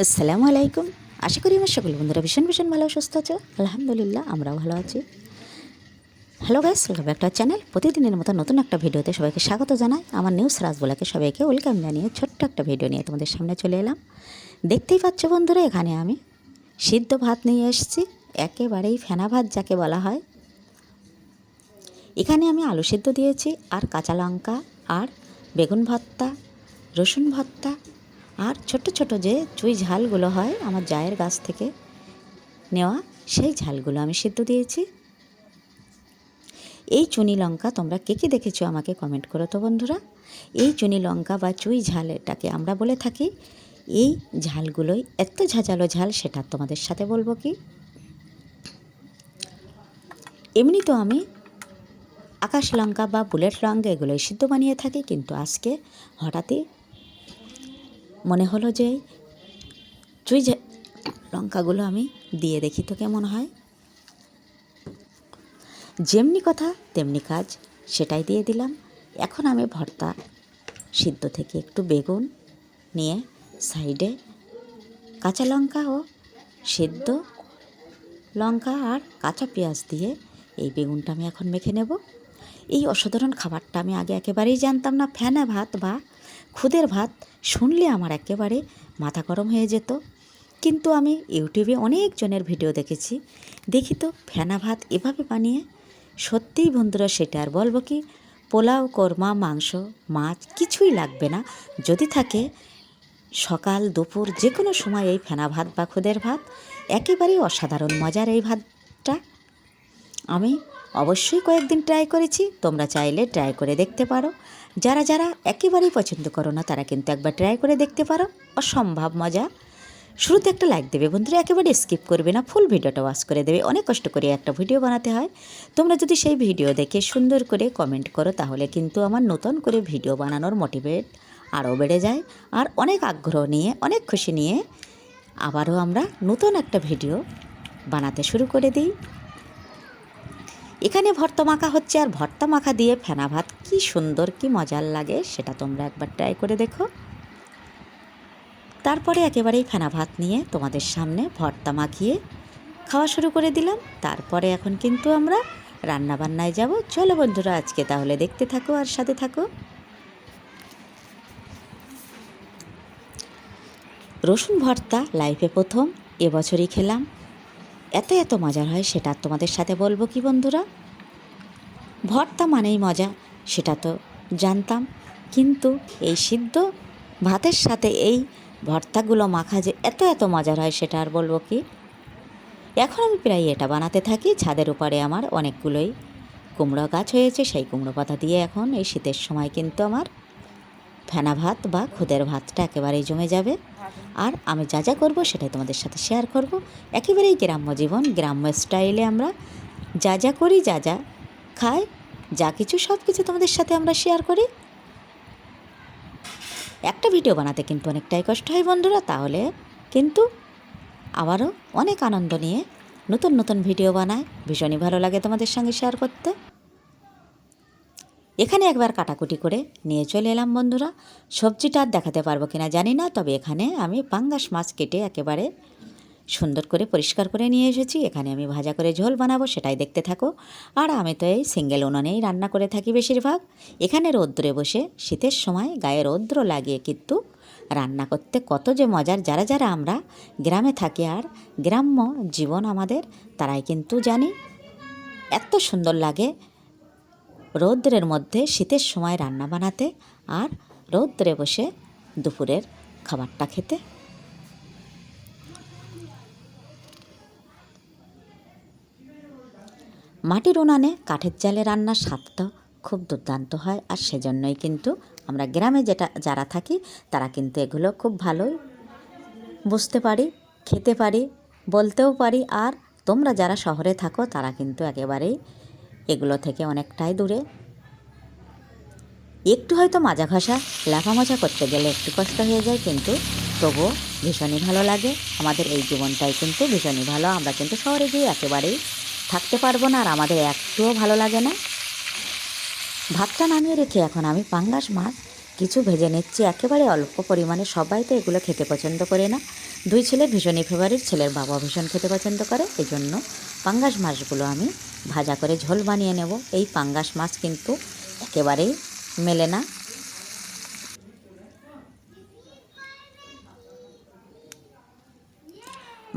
আসসালামু আলাইকুম। আশা করি আমার সকল বন্ধুরা ভীষণ ভীষণ ভালো সুস্থ আছে। আলহামদুলিল্লাহ আমরাও ভালো আছি। Hello guys, welcome back to our channel. প্রতিদিনের মতো নতুন একটা ভিডিওতে সবাইকে স্বাগত জানাই। আমার নিউজ রাজবলাকে সবাইকে ওয়েলকাম জানিয়ে ছোট্ট একটা ভিডিও নিয়ে তোমাদের সামনে চলে এলাম। দেখতেই পাচ্ছ বন্ধুরা, এখানে আমি সিদ্ধ ভাত নিয়ে এসেছি, একেবারেই ফেনা ভাত যাকে বলা হয়। এখানে আমি আলু সিদ্ধ দিয়েছি, আর কাঁচা লঙ্কা, আর বেগুন ভর্তা, রসুন ভর্তা, আর ছোট ছোট যে চুই ঝালগুলো হয় আমার জায়ের গাছ থেকে নেওয়া, সেই ঝালগুলো আমি সিদ্ধ দিয়েছি। এই চুনি লঙ্কা তোমরা কে কে দেখেছো আমাকে কমেন্ট করো তো বন্ধুরা। এই চুনি লঙ্কা বা চুই ঝাল এটাকে আমরা বলে থাকি। এই ঝালগুলোই এত ঝাঁঝালো ঝাল, সেটা তোমাদের সাথে বলবো কি। এমনি তো আমি আকাশ লঙ্কা বা বুলেট লঙ্কা এগুলোই সিদ্ধ বানিয়ে থাকি, কিন্তু আজকে হঠাৎই মনে হলো যে চুই লঙ্কাগুলো আমি দিয়ে দেখি তো কেমন হয়। যেমনি কথা তেমনি কাজ, সেটাই দিয়ে দিলাম। এখন আমি ভর্তা সিদ্ধ থেকে একটু বেগুন নিয়ে সাইডে কাঁচা লঙ্কা ও সিদ্ধ লঙ্কা আর কাঁচা পেঁয়াজ দিয়ে এই বেগুনটা আমি এখন মেখে নেব। এই অসাধারণ খাবারটা আমি আগে একেবারেই জানতাম না। ফেনা ভাত বা খুদের ভাত শুনলে আমার একেবারে মাথা গরম হয়ে যেত, কিন্তু আমি ইউটিউবে অনেকজনের ভিডিও দেখেছি। দেখি তো ফেনা ভাত এভাবে বানিয়ে, সত্যিই বন্ধুরা সেটা আর বলবো কি। পোলাও, কোরমা, মাংস, মাছ কিছুই লাগবে না, যদি থাকে সকাল দুপুর যে কোনো সময় এই ফেনা ভাত বা খুদের ভাত একেবারেই অসাধারণ মজার। এই ভাতটা আমি অবশ্যই কয়েকদিন ট্রাই করেছি, তোমরা চাইলে ট্রাই করে দেখতে পারো। যারা যারা একেবারেই পছন্দ করো না তারা কিন্তু একবার ট্রাই করে দেখতে পারো, অসম্ভব মজা। শুরুতে একটা লাইক দেবে বন্ধুরা, একেবারে স্কিপ করবে না, ফুল ভিডিওটা ওয়াচ করে দেবে। অনেক কষ্ট করে একটা ভিডিও বানাতে হয়। তোমরা যদি সেই ভিডিও দেখে সুন্দর করে কমেন্ট করো, তাহলে কিন্তু আমার নতুন করে ভিডিও বানানোর মোটিভেট আরও বেড়ে যায়। আর অনেক আগ্রহ নিয়ে, অনেক খুশি নিয়ে আবারও আমরা নতুন একটা ভিডিও বানাতে শুরু করে দিই। এখানে ভর্তা মাখা হচ্ছে, আর ভর্তা মাখা দিয়ে ফেনা ভাত কি সুন্দর, কি মজার লাগে, সেটা তোমরা একবার ট্রাই করে দেখো। তারপরে একেবারেই ফেনা ভাত নিয়ে তোমাদের সামনে ভর্তা মাখিয়ে খাওয়া শুরু করে দিলাম। তারপরে এখন কিন্তু আমরা রান্নাবান্নায় যাব। চলো বন্ধুরা, আজকে তাহলে দেখতে থাকো আর সাথে থাকো। রসুন ভর্তা লাইফে প্রথম এবছরই খেলাম, এত এত মজার হয় সেটা তোমাদের সাথে বলবো কি বন্ধুরা। ভর্তা মানেই মজা, সেটা তো জানতাম, কিন্তু এই সিদ্ধ ভাতের সাথে এই ভর্তাগুলো মাখা যে এত এত মজার হয় সেটা আর বলবো কি। এখন আমি প্রায় এটা বানাতে থাকি। ছাদের উপরে আমার অনেকগুলোই কুমড়ো গাছ হয়েছে, সেই কুমড়ো পাতা দিয়ে এখন এই শীতের সময় কিন্তু আমার ফেনা ভাত বা খুদের ভাতটা একেবারেই জমে যাবে। আর আমি যা যা করবো সেটাই তোমাদের সাথে শেয়ার করব। একেবারেই গ্রাম্য জীবন, গ্রাম্য স্টাইলে আমরা যা যা করি, যা যা খাই, যা কিছু সব কিছু তোমাদের সাথে আমরা শেয়ার করি। একটা ভিডিও বানাতে কিন্তু অনেকটাই কষ্ট হয় বন্ধুরা, তাহলে কিন্তু আবারও অনেক আনন্দ নিয়ে নতুন নতুন ভিডিও বানাই, ভীষণই ভালো লাগে তোমাদের সঙ্গে শেয়ার করতে। এখানে একবার কাটাকুটি করে নিয়ে চলে এলাম বন্ধুরা। সবজিটা আর দেখাতে পারবো কিনা জানি না, তবে এখানে আমি পাঙ্গাস মাছ কেটে একেবারে সুন্দর করে পরিষ্কার করে নিয়ে এসেছি। এখানে আমি ভাজা করে ঝোল বানাবো, সেটাই দেখতে থাকো। আর আমি তো এই সিঙ্গেল উনুনেই রান্না করে থাকি বেশিরভাগ। এখানে রৌদ্রে বসে শীতের সময় গায়ে রৌদ্র লাগিয়ে কিন্তু রান্না করতে কত যে মজার। যারা যারা আমরা গ্রামে থাকি আর গ্রাম্য জীবন আমাদের, তারাই কিন্তু জানি এত সুন্দর লাগে রৌদ্রের মধ্যে শীতের সময় রান্না বানাতে আর রৌদ্রে বসে দুপুরের খাবারটা খেতে। মাটির উনানে কাঠের জালে রান্নার স্বাদটা খুব দুর্দান্ত হয়, আর সেজন্যই কিন্তু আমরা গ্রামে যারা থাকি তারা কিন্তু এগুলো খুব ভালোই বুঝতে পারি, খেতে পারি, বলতেও পারি। আর তোমরা যারা শহরে থাকো তারা কিন্তু একেবারেই এগুলো থেকে অনেকটাই দূরে। একটু হয়তো মাজা ঘষা লাফামজা করতে গেলে একটু কষ্ট হয়ে যায়, কিন্তু তবুও ভীষণই ভালো লাগে। আমাদের এই জীবনটাই কিন্তু ভীষণই ভালো। আমরা কিন্তু শহরে গিয়ে একেবারেই থাকতে পারবো না, আর আমাদের একটুও ভালো লাগে না। ভাতটা নামিয়ে রেখে এখন আমি পাঙ্গাস মাছ কিছু ভেজে নিচ্ছি একেবারে অল্প পরিমাণে। সবাই তো এগুলো খেতে পছন্দ করে না। 2 ছেলে ভীষণই ফেভারিট, ছেলের বাবা ভীষণ খেতে পছন্দ করে। এজন্য পাঙ্গাস মাছগুলো আমি ভাজা করে ঝোল বানিয়ে নেব। এই পাঙ্গাস মাছ কিন্তু একেবারেই মেলে না।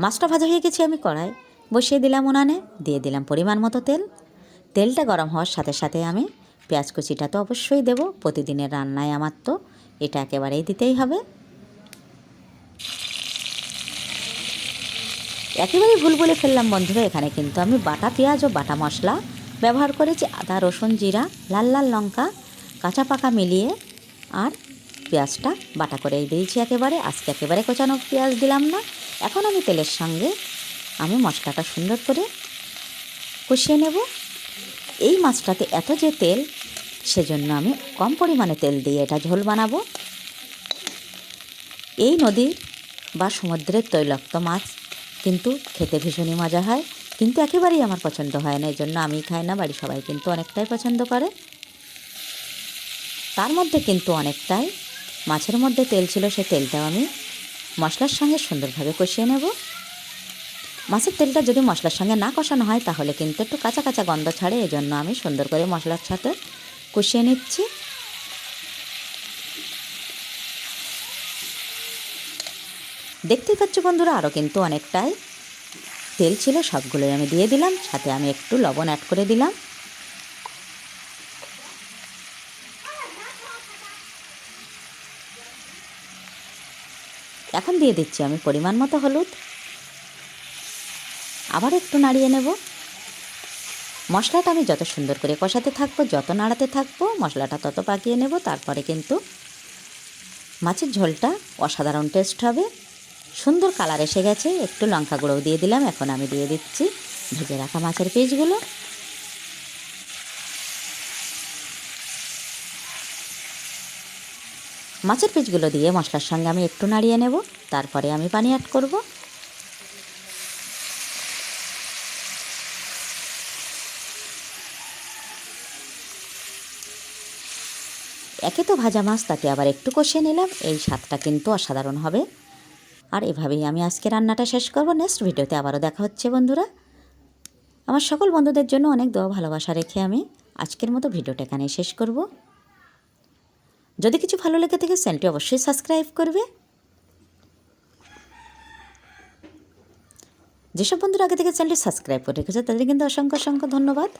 মাছটা ভাজা হয়ে গেছে, আমি কড়াই বসিয়ে দিলাম উনানে, দিয়ে দিলাম পরিমাণ মতো তেল। তেলটা গরম হওয়ার সাথে সাথে আমি পেঁয়াজ কুচিটা তো অবশ্যই দেব। প্রতিদিনের রান্নায় আমার তো এটা একেবারেই দিতেই হবে। একেবারেই ভুল বলে ফেললাম বন্ধুরা, এখানে কিন্তু আমি বাটা পেঁয়াজ ও বাটা মশলা ব্যবহার করেছি। আদা, রসুন, জিরা, লাল লাল লঙ্কা, কাঁচা পাকা মিলিয়ে আর পেঁয়াজটা বাটা করেই দিয়েছি একেবারে। আজকে একেবারে কোচানো পেঁয়াজ দিলাম না। এখন আমি তেলের সঙ্গে আমি মশলাটা সুন্দর করে কষিয়ে নেব। এই মাছটাতে এত যে তেল, সেজন্য আমি কম পরিমাণে তেল দিয়ে এটা ঝোল বানাবো। এই নদী বা সমুদ্রের তৈলাক্ত মাছ কিন্তু খেতে ভীষণই মজা হয়, কিন্তু একেবারেই আমার পছন্দ হয় না। এজন্য আমি খাই না, বাড়ির সবাই কিন্তু অনেকটাই পছন্দ করে। তার মধ্যে কিন্তু অনেকটাই মাছের মধ্যে তেল ছিল, সে তেলটাও আমি মশলার সঙ্গে সুন্দরভাবে কষিয়ে নেব। মাছের তেলটা যদি মশলার সঙ্গে না কষানো হয় তাহলে কিন্তু একটু কাঁচা কাঁচা গন্ধ ছাড়ে। এজন্য আমি সুন্দর করে মশলার সাথে কষিয়ে নিচ্ছি। দেখতেই পাচ্ছ বন্ধুরা, আরও কিন্তু অনেকটাই তেল ছিল, সবগুলোই আমি দিয়ে দিলাম। সাথে আমি একটু লবণ অ্যাড করে দিলাম। এখন দিয়ে দিচ্ছি আমি পরিমাণ মতো হলুদ। আবার একটু নাড়িয়ে নেব। মশলাটা আমি যত সুন্দর করে কষাতে থাকবো, যত নাড়াতে থাকবো, মশলাটা তত পাকিয়ে নেব। তারপরে কিন্তু মাছের ঝোলটা অসাধারণ টেস্ট হবে। সুন্দর কালার এসে গেছে, একটু লঙ্কা গুঁড়োও দিয়ে দিলাম। এখন আমি দিয়ে দিচ্ছি ভেজে রাখা মাছের পিসগুলো। মাছের পিসগুলো দিয়ে মশলার সঙ্গে আমি একটু নাড়িয়ে নেব। তারপরে আমি পানি অ্যাড করব। একে তো ভাজা মাছ, তাতে আবার একটু কষিয়ে নিলাম। এই স্বাদটা কিন্তু অসাধারণ হবে। আর এভাবেই আমি আজকে রান্নাটা শেষ করব। নেক্সট ভিডিওতে আবারও দেখা হচ্ছে বন্ধুরা। আমার সকল বন্ধুদের জন্য অনেক দোয়া ভালোবাসা রেখে আমি আজকের মতো ভিডিওটা এখানেই শেষ করব। যদি কিছু ভালো লেগে থাকে চ্যানেলটি অবশ্যই সাবস্ক্রাইব করবে। যেসব বন্ধুরা আগে থেকে চ্যানেলটি সাবস্ক্রাইব করে রেখেছে তাদের কিন্তু অসংখ্য অসংখ্য ধন্যবাদ।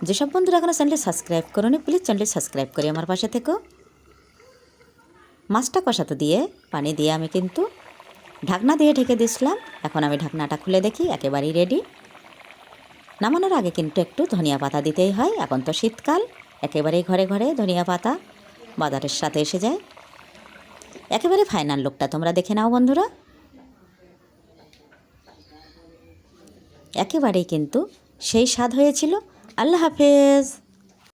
যেসব বন্ধুরা এখনও চ্যানেলটি সাবস্ক্রাইব করোনি, প্লিজ চ্যানেলটি সাবস্ক্রাইব করে আমার পাশে থেকো। মাছটা কষাতে দিয়ে পানি দিয়ে আমি কিন্তু ঢাকনা দিয়ে ঢেকে দিয়েছিলাম। এখন আমি ঢাকনাটা খুলে দেখি, একেবারেই রেডি। নামানোর আগে কিন্তু একটু ধনিয়া পাতা দিতেই হয়। এখন তো শীতকাল, একেবারেই ঘরে ঘরে ধনিয়া পাতা বাজারের সাথে এসে যায়। একেবারে ফাইনাল লুকটা তোমরা দেখে নাও বন্ধুরা। একেবারেই কিন্তু সেই স্বাদ হয়েছিল। আল্লাহ হাফেজ।